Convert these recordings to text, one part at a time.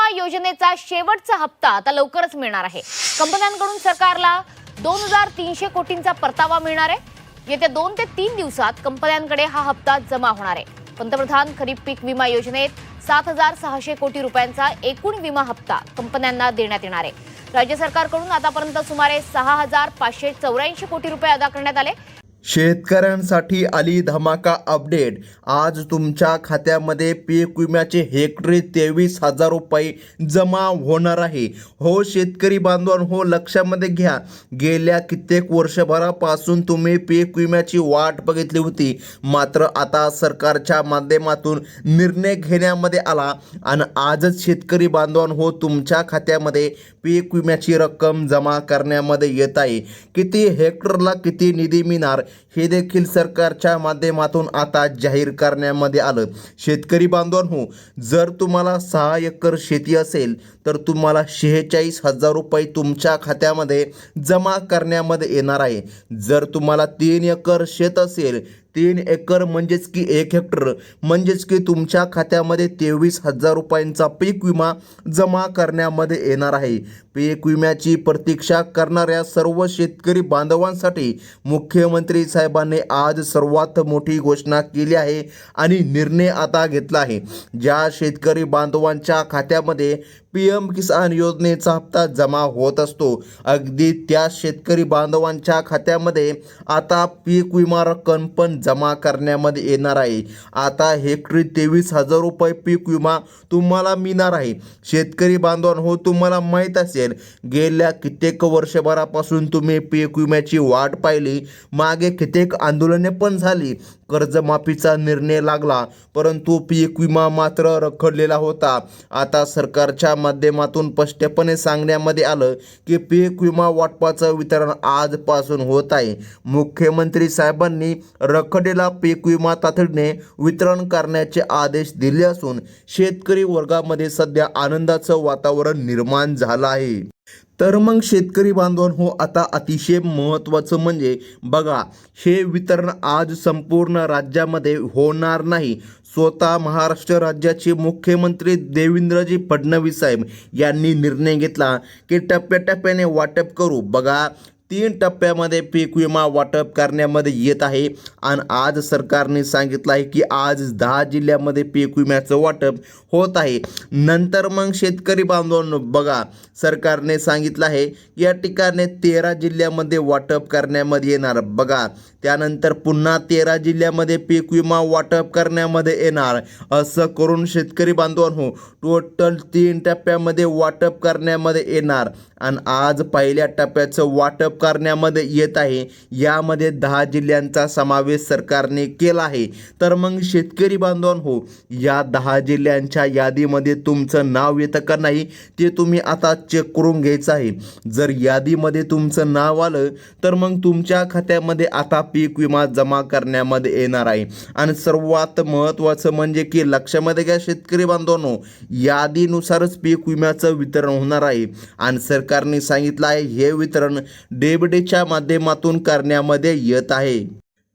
विमा योजनेचा शेवटचा हप्ता आता लवकरच मिळणार आहे। कंपन्यांकडून सरकारला 2300 कोटींचा परतावा मिळणार आहे। येत्या 2 ते 3 दिवसात कंपन्यांकडे हा हप्ता जमा होणार आहे। पंतप्रधान खरीप पीक विमा योजनेत 7600 कोटी रुपयांचा एकूण विमा हप्ता कंपन्यांना देण्यात येणार आहे। राज्य सरकारकडून आतापर्यंत सुमारे 6584 कोटी रुपये अदा करण्यात आले। शेतकऱ्यांसाठी आली धमाका अपडेट। आज तुमच्या खात्यामध्ये पीक विम्याचे हेक्टरी 23,000 रुपये जमा होणार आहे। हो शेतकरी बांधवांनो, लक्षामध्ये घ्या, गेल्या कित्येक वर्षभरापासून तुम्ही पीक विम्याची वाट बघितली होती, मात्र आता सरकारच्या माध्यमातून निर्णय घेण्यामध्ये आला आणि आजच शेतकरी बांधवांनो तुमच्या खात्यामध्ये पीक विम्याची रक्कम जमा करण्यामध्ये येत आहे। किती हेक्टरला किती निधी मिळणार हे देखील सरकारच्या माध्यमातून आता जाहीर करण्यामध्ये आलं। शेतकरी बांधवांनो, जर तुम्हाला 6 एकर शेती असेल तर तुम्हाला 46,000 रुपये तुमच्या खात्यामध्ये जमा करण्यामध्ये येणार आहे। जर तुम्हाला 3 एकर शेत असेल, 3 एकर म्हणजेच की 1 हेक्टर म्हणजेच की तुमच्या खात्यामध्ये 23,000 रुपयांचा पीक विमा जमा करण्यामध्ये येणार आहे। पीक विम्याची प्रतीक्षा करणाऱ्या सर्व शेतकरी बांधवांसाठी मुख्यमंत्री साहेबांनी आज सर्वात मोठी घोषणा केली आहे आणि निर्णय आता घेतला आहे। ज्या शेतकरी बांधवांच्या खात्यामध्ये PM किसान योजनेचा हप्ता जमा होत असतो, अगदी त्या शेतकरी बांधवांच्या खात्यामध्ये आता पीक विमा रक्कम पण जमा करण्यामध्ये येणार आहे। आता हेक्टरी 23,000 रुपये पीक विमा तुम्हाला मिळणार आहे। शेतकरी बांधवांनो, तुम्हाला माहीत असेल, गेल्या कित्येक वर्षभरापासून तुम्ही पीक विम्याची वाट पाहिली, मागे कित्येक आंदोलने पण झाली, कर्जमाफीचा निर्णय लागला, परंतु पीक विमा मात्र रखडलेला होता। आता सरकारच्या माध्यमातून स्पष्टपणे सांगण्यामध्ये आलं की पीक विमा वाटपाचं वितरण आजपासून होत आहे। मुख्यमंत्री साहेबांनी रखडलेला पीक विमा तातडीने वितरण करण्याचे आदेश दिले असून शेतकरी वर्गामध्ये सध्या आनंदाचं वातावरण निर्माण झालं आहे। तर मग शेतकरी बांधवांनो, आता अतिशय महत्त्वाचं म्हणजे बघा, हे वितरण आज संपूर्ण राज्यामध्ये होणार नाही। स्वतः महाराष्ट्र राज्याचे मुख्यमंत्री देवेंद्रजी फडणवीस साहेब यांनी निर्णय घेतला की टप्प्याटप्प्याने वाटप करू। बघा, 3 टप्प्यामध्ये पीक विमा वाटप करण्यामध्ये येत आहे आणि आज सरकारने सांगितलं आहे की आज 10 जिल्ह्यामध्ये पीक विम्याचं वाटप होत आहे। नंतर मग शेतकरी बांधवांनो, बघा, सरकारने सांगितलं आहे या ठिकाणी 13 जिल्ह्यामध्ये वाटप करण्यामध्ये येणार। बघा, त्यानंतर पुन्हा 13 जिल्ह्यामध्ये पीक विमा वाटप करण्यामध्ये येणार। असं करून शेतकरी बांधवांनो टोटल 3 टप्प्यामध्ये वाटप करण्यामध्ये येणार आणि आज पहिल्या टप्प्याचं वाटप करण्यामध्ये येत आहे। यामध्ये 10 जिल्ह्यांचा समावेश सरकारने केला आहे। तर मग शेतकरी बांधवांनो, या 10 जिल्ह्यांच्या यादीमध्ये तुमचं नाव येतं का नाही ते तुम्ही आता चेक करून घ्यायचं आहे। जर यादीमध्ये तुमचं नाव आलं तर मग तुमच्या खात्यामध्ये आता पीक विमा जमा करण्यामध्ये येणार आहे। आणि सर्वात महत्त्वाचं म्हणजे की लक्षामध्ये घ्या शेतकरी बांधवांनो, यादीनुसारच पीक विम्याचं वितरण होणार आहे आणि सरकारने सांगितलं आहे हे वितरण DBTच्या माध्यमातून करण्यामध्ये येत आहे।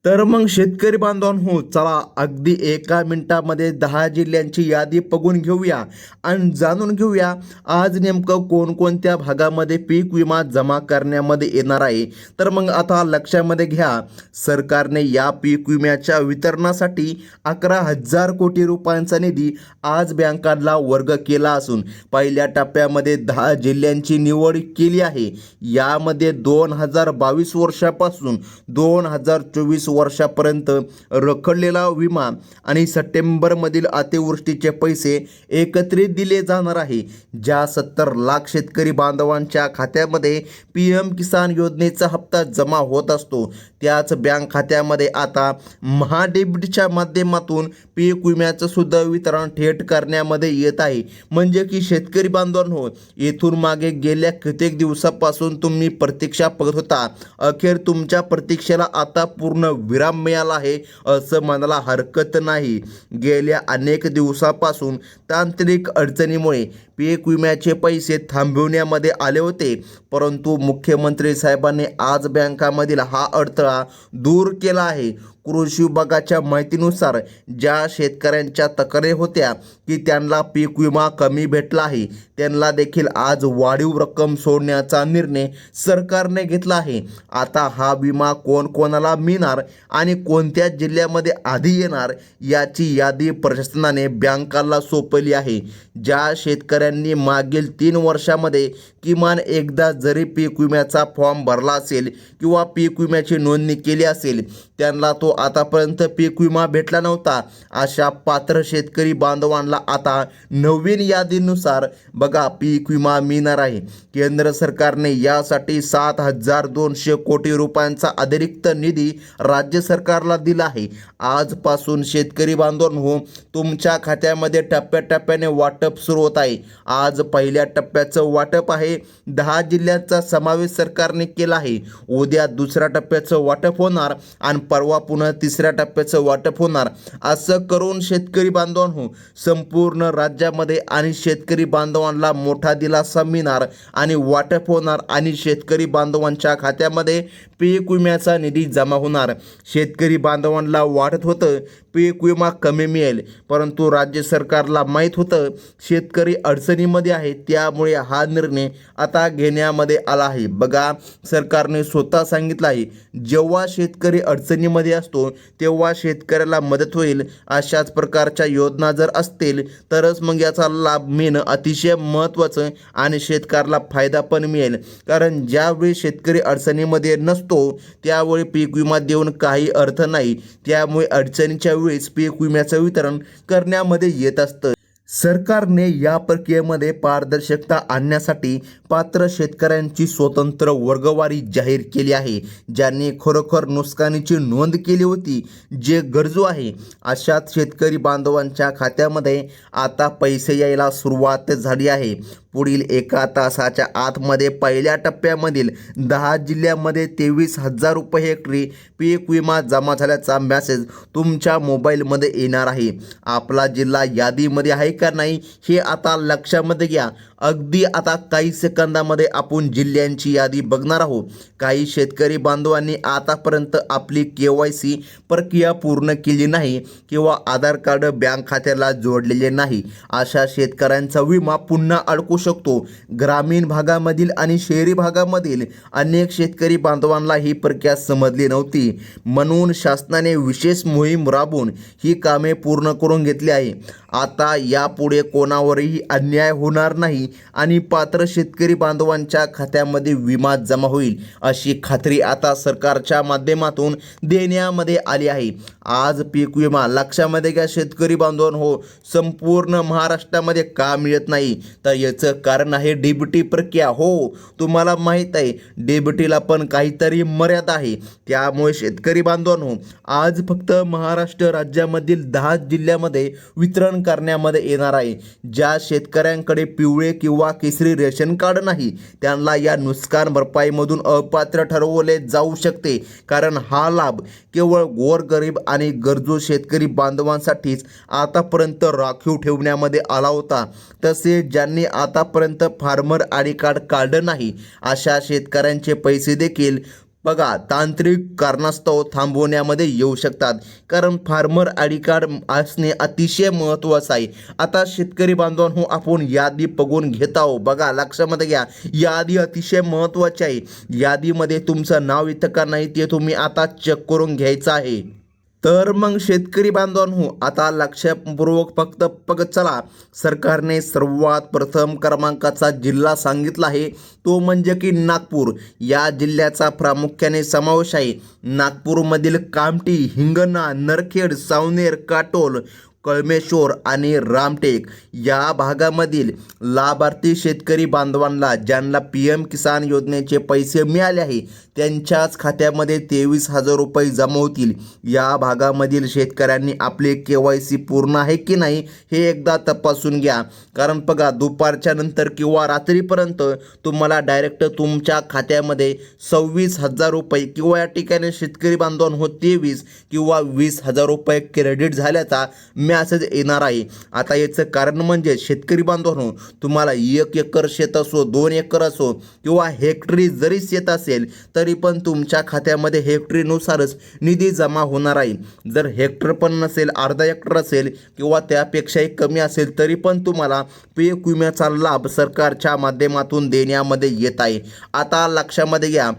तर मग शेतकरी बांधवांनो, चला अगदी 1 मिनिटामध्ये 10 जिल्ह्यांची यादी बघून घेऊया आणि जाणून घेऊया आज नेमकं कोणकोणत्या भागामध्ये पीक विमा जमा करण्यामध्ये येणार आहे। तर मग आता लक्षामध्ये घ्या, सरकारने या पीक विम्याच्या वितरणासाठी 11,000 कोटी रुपयांचा निधी आज बँकांना वर्ग केला असून पहिल्या टप्प्यामध्ये 10 जिल्ह्यांची निवड केली आहे। यामध्ये 2022 वर्षापासून 2024 वर्षापर्यंत रखडलेला विमा आणि सप्टेंबरमधील अतिवृष्टीचे पैसे एकत्रित दिले जाणार आहे। ज्या 70 लाख शेतकरी बांधवांच्या खात्यामध्ये PM किसान योजनेचा हप्ता जमा होत असतो, त्याच बँक खात्यामध्ये आता महाडीबीटीच्या माध्यमातून पीक विम्याचं सुद्धा वितरण थेट करण्यामध्ये येत आहे। म्हणजे की शेतकरी बांधवांनो, येथून मागे गेल्या कित्येक दिवसापासून तुम्ही प्रतीक्षा बघत होता, अखेर तुमच्या प्रतीक्षेला आता पूर्ण विराम मिळाला आहे असं म्हणायला हरकत नाही। गेल्या अनेक दिवसापासून तांत्रिक अडचणीमुळे पीक विम्याचे पैसे थांबवण्यामध्ये आले होते, परंतु मुख्यमंत्री साहेबांनी आज बँकामधील हा अडथळा दूर केला आहे। कृषी विभागाच्या माहितीनुसार ज्या शेतकऱ्यांच्या तक्रारी होत्या की त्यांना पीक विमा कमी भेटला आहे त्यांना देखील आज वाढीव रक्कम सोडण्याचा निर्णय सरकारने घेतला आहे. आता हा विमा कोणाला मिळणार आणि कोणत्या जिल्ह्यामध्ये आधी येणार याची यादी प्रशासनाने बँकांना सोपवली आहे. ज्या शेतकऱ्यांनी मागील 3 वर्षामध्ये किमान एकदा जरी पीक विम्याचा फॉर्म भरला असेल किंवा पीक विम्याची नोंदणी केली असेल त्यांना तो आतापर्यंत पीक विमा भेटला नव्हता. अशा पात्र शेतकरी बांधवांना आता नवीन यादीनुसार बघा पीक विमा मिळणार आहे. केंद्र सरकारने यासाठी 7,200 कोटी रुपयांचा अतिरिक्त निधी राज्य सरकारला दिला आहे. आजपासून शेतकरी बांधवांनो तुमच्या खात्यामध्ये टप्प्याटप्प्याने वाटप सुरू होत आहे. आज पहिल्या टप्प्याचं वाटप आहे. 10 जिल्ह्यांचा समावेश सरकारने केला आहे. उद्या दुसऱ्या टप्प्याचं वाटप होणार आणि परवा पुन्हा तिसऱ्या टप्प्याचं वाटप होणार. असं करून शेतकरी बांधवांनो संपूर्ण राज्यामध्ये आणि शेतकरी बांधवांना मोठा दिलासा मिळणार आणि वाटप होणार आणि शेतकरी बांधवांच्या खात्यामध्ये पीक विम्याचा निधी जमा होणार. शेतकरी बांधवांना वाटत होतं पीक विमा कमी मिळेल, परंतु राज्य सरकारला माहीत होतं शेतकरी अडचणीमध्ये आहे, त्यामुळे हा निर्णय आता घेण्यामध्ये आला आहे. बघा सरकारने स्वतः सांगितलं आहे जेव्हा शेतकरी अडचणीमध्ये असतो तेव्हा शेतकऱ्याला मदत होईल. अशाच प्रकारच्या योजना जर असतील तरच मग याचा लाभ मिळणं अतिशय महत्त्वाचं आणि शेतकऱ्याला फायदा पण मिळेल. कारण ज्यावेळी शेतकरी अडचणीमध्ये नसतो त्यावेळी पीक विमा देऊन काही अर्थ नाही. त्यामुळे अडचणीच्या वेळेस पीक विम्याचं वितरण करण्यामध्ये येत असतं. सरकारने या प्रक्रियेमध्ये पारदर्शकता आणण्यासाठी पात्र शेतकऱ्यांची स्वतंत्र वर्गवारी जाहीर केली आहे. ज्यांनी खरोखर नुकसानीची नोंद केली होती, जे गरजू आहे अशाच शेतकरी बांधवांच्या खात्यामध्ये आता पैसे यायला सुरुवात झाली आहे. पुढील 1 तासाच्या आतमध्ये पहिल्या टप्प्यामधील 10 जिल्ह्यांमध्ये 23,000 रुपये हेक्टरी पीक विमा जमा झाल्याचा मेसेज तुमच्या मोबाईलमध्ये येणार आहे. आपला जिल्हा यादीमध्ये आहे का नाही हे आता लक्षामध्ये घ्या. अगदी आता काही सेकंदामध्ये आपण जिल्ह्यांची यादी बघणार आहोत. काही शेतकरी बांधवांनी आतापर्यंत आपली KYC प्रक्रिया पूर्ण केली नाही किंवा आधार कार्ड बँक खात्याला जोडलेले नाही. अशा शेतकऱ्यांचा विमा पुन्हा अडकू शकतो. ग्रामीण भागामधील आणि शहरी भागामधील अनेक शेतकरी बांधवांना ही प्रक्रिया समजली नव्हती, म्हणून शासनाने विशेष मोहीम राबवून ही कामे पूर्ण करून घेतली आहे. आता यापुढे कोणावरही अन्याय होणार नाही आणि पात्र शेतकरी बांधवांच्या खात्यामध्ये विमा जमा होईल अशी खात्री आता सरकारच्या माध्यमातून देण्यामध्ये आली आहे. आज पीक विमा लक्षामध्ये घ्या शेतकरी बांधवांनो संपूर्ण महाराष्ट्रामध्ये का मिळत नाही तर याचं कारण आहे DBT प्रक्रिया. हो तुम्हाला माहीत आहे DBTला पण काहीतरी मर्यादा आहे. त्यामुळे शेतकरी बांधवांनो आज फक्त महाराष्ट्र राज्यामधील 10 जिल्ह्यामध्ये वितरण करण्यामध्ये येणार आहे. ज्या शेतकऱ्यांकडे पिवळे किंवा केसरी रेशन कार्ड नाही त्यांना या नुकसान भरपाईमधून अपात्र ठरवले जाऊ शकते. कारण हा लाभ केवळ गोरगरीब आणि गरजू शेतकरी बांधवांसाठीच आतापर्यंत राखीव ठेवण्यामध्ये आला होता. तसेच ज्यांनी आतापर्यंत फार्मर आय.डी. कार्ड काढलं नाही अशा शेतकऱ्यांचे पैसे देखील बघा तांत्रिक कारणास्तव थांबवण्यामध्ये येऊ शकतात. कारण फार्मर आय.डी. कार्ड असणे अतिशय महत्त्वाचं आहे. आता शेतकरी बांधवांनो आपण यादी बघून घेत आहोत. बघा लक्षामध्ये घ्या यादी अतिशय महत्त्वाची आहे. यादीमध्ये तुमचं नाव येतं का नाही ते तुम्ही आता चेक करून घ्यायचं आहे. तर मग शेतकरी बांधवांनो आता लक्षपूर्वक फक्त चला. सरकारने सर्वात प्रथम क्रमांकाचा जिल्हा सांगितला आहे तो म्हणजे की नागपूर. या जिल्ह्याचा प्रामुख्याने समावेश आहे. नागपूरमधील कामठी, हिंगणा, नरखेड, सावनेर, काटोल, कळमेश्वर आणि रामटेक या भागामधील लाभार्थी शेतकरी बांधवांना ज्यांना PM किसान योजनेचे पैसे मिळाले आहे त्यांच्याच खात्यामध्ये 23,000 रुपये जमा होतील. या भागामधील शेतकऱ्यांनी आपले KYC पूर्ण आहे की नाही हे एकदा तपासून घ्या. कारण बघा दुपारच्या नंतर किंवा रात्रीपर्यंत तुम्हाला डायरेक्ट तुमच्या खात्यामध्ये 26,000 रुपये किंवा या ठिकाणी शेतकरी बांधवांनो 23 किंवा 20,000 रुपये क्रेडिट झाल्याचा मेसेज येणार आहे. आता याचं कारण म्हणजे शेतकरी बांधवांनो, तुम्हाला 1 एकर शेत असो, 2 एकर असो किंवा हेक्टरी जरी शेत असेल तरी पण तुमच्या खात्यामध्ये हेक्टरीनुसारच निधी जमा होणार आहे. जर हेक्टर पण नसेल, अर्धा हेक्टर असेल किंवा त्यापेक्षाही कमी असेल तरी पण तुम्हाला पीक विम्याचा लाभ सरकारच्या माध्यमातून देण्यामध्ये येत आहे. आता लक्षामध्ये घ्या,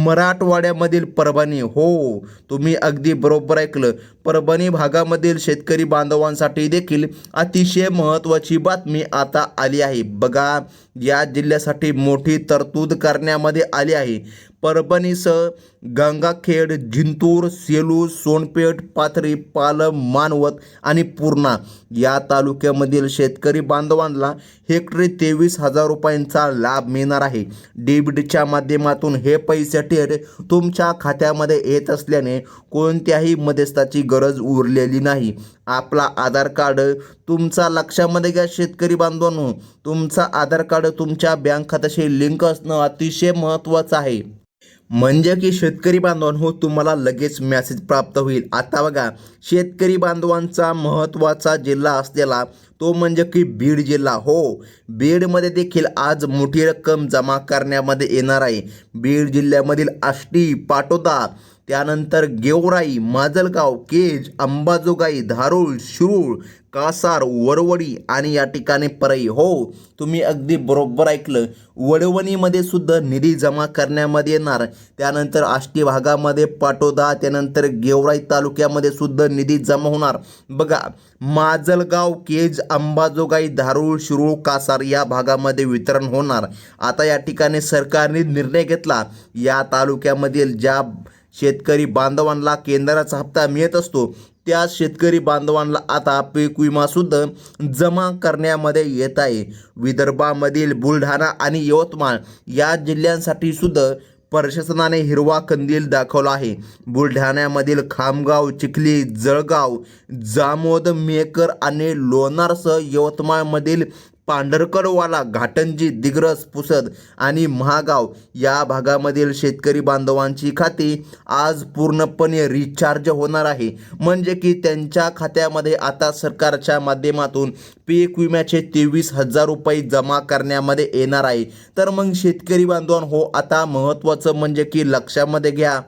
मराठवाड्यामधील परभणी, हो तुम्ही अगदी बरोबर ऐकलं, परभणी भागामधील शेतकरी बांधवांसाठी देखील अतिशय महत्त्वाची बातमी आता आली आहे. बघा, या जिल्ह्यासाठी मोठी तरतूद करण्यामध्ये आली आहे. परभणीसह गंगाखेड, जिंतूर, सेलू, सोनपेठ, पाथरी, पालम, मानवत आणि पूर्णा या तालुक्यामधील शेतकरी बांधवांना हेक्टरी 23,000 रुपयांचा लाभ मिळणार आहे. DBTच्या माध्यमातून हे पैसे थेट तुमच्या खात्यामध्ये येत असल्याने कोणत्याही मध्यस्थाची गरज उरलेली नाही. आपला आधार कार्ड तुमचा, लक्षामध्ये घ्या शेतकरी बांधवांनो, तुमचा आधार कार्ड तुमच्या बँक खात्याशी लिंक असणं अतिशय महत्त्वाचं आहे. म्हणजे की शेतकरी बांधवांनो, तुम्हाला लगेच मेसेज प्राप्त होईल. आता बघा, शेतकरी बांधवांचा महत्त्वाचा जिल्हा असलेला तो म्हणजे की बीड जिल्हा. हो, बीडमध्ये देखील आज मोठी रक्कम जमा करण्यामध्ये येणार आहे. बीड जिल्ह्यामधील आष्टी, पाटोदा, त्यानंतर गेवराई, माजलगाव, केज, अंबाजोगाई, धारूर, शिरूर, कासार, वरवडी आणि या ठिकाणी परई. हो, तुम्ही अगदी बरोबर ऐकलं, वडवणीमध्ये सुद्धा निधी जमा करण्यामध्ये येणार. त्यानंतर आष्टी भागामध्ये पाटोदा, त्यानंतर गेवराई तालुक्यामध्ये सुद्धा निधी जमा होणार. बघा, माजलगाव, केज, अंबाजोगाई, धारूर, शिरूर, कासार या भागामध्ये वितरण होणार. आता या ठिकाणी सरकारने निर्णय घेतला, या तालुक्यामधील ज्या शेतकरी बांधवांना केंद्राचा हप्ता मिळत असतो त्या शेतकरी बांधवांना आता पीक विमा सुद्धा जमा करण्यामध्ये येत आहे. विदर्भामधील बुलढाणा आणि यवतमाळ या जिल्ह्यांसाठी सुद्धा प्रशासनाने हिरवा कंदील दाखवला आहे. बुलढाण्यामधील खामगाव, चिखली, जळगाव, जामोद, मेकर आणि लोणारसह यवतमाळमधील पांढरकडवाला, घाटंजी, दिग्रस, पुसद आणि महागाव या भागामधील शेतकरी बांधवांची खाती आज पूर्णपणे रिचार्ज होणार आहे. म्हणजे की त्यांच्या खात्यामध्ये आता सरकारच्या माध्यमातून पीक विम्याचे 23,000 रुपये जमा करण्यामध्ये येणार आहे. तर मग शेतकरी बांधवांनो, आता महत्त्वाचं म्हणजे की लक्षामध्ये घ्या,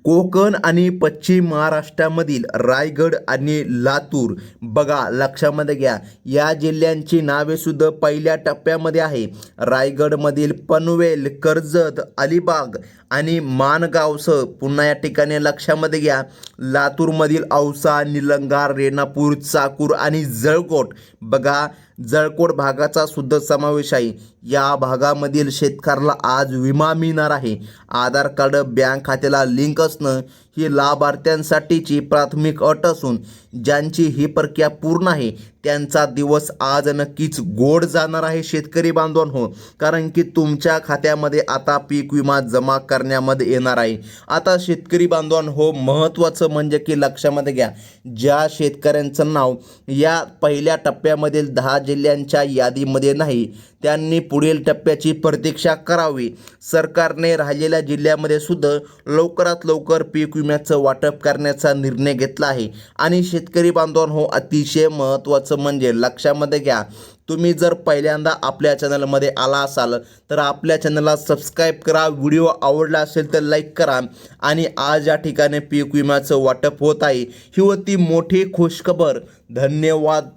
कोकण आणि पश्चिम महाराष्ट्रामधील रायगड आणि लातूर, बघा लक्षामध्ये घ्या, या जिल्ह्यांची नावे सुद्धा पहिल्या टप्प्यामध्ये आहे. रायगडमधील पनवेल, कर्जत, अलिबाग आणि माणगावसह पुन्हा या ठिकाणी लक्षामध्ये घ्या, लातूरमधील औसा, निलंगा, रेणापूर, चाकूर आणि जळकोट, बघा जळकोट भागाचा सुद्धा समावेश आहे. या भागामधील शेतकऱ्याला आज विमा मिळणार आहे. आधार कार्ड बँक खात्याला लिंक असणं ही लाभार्थ्यांसाठीची प्राथमिक अट असून ज्यांची ही प्रक्रिया पूर्ण आहे त्यांचा दिवस आज नक्कीच गोड जाणार आहे शेतकरी बांधवांनो, कारण की तुमच्या खात्यामध्ये आता पीक विमा जमा करण्यामध्ये येणार आहे. आता शेतकरी बांधवांनो, महत्त्वाचं म्हणजे की लक्षामध्ये घ्या, ज्या शेतकऱ्यांचं नाव या पहिल्या टप्प्यामधील 10 जिल्ह्यांच्या यादीमध्ये नाही त्यांनी पुढील टप्प्याची प्रतीक्षा करावी. सरकारने राहिलेल्या जिल्ह्यामध्ये सुद्धा लवकरात लवकर पीक विम्याचं वाटप करण्याचा निर्णय घेतला आहे. आणि शेतकरी बांधवांनो, अतिशय महत्त्वाचं म्हणजे लक्षामध्ये घ्या, तुम्ही जर पहिल्यांदा आपल्या चॅनलमध्ये आला असाल तर आपल्या चॅनलला सबस्क्राईब करा, व्हिडिओ आवडला असेल तर लाईक करा. आणि आज या ठिकाणी पीक विम्याचं वाटप होत आहे, ही होती मोठी खुशखबर. धन्यवाद.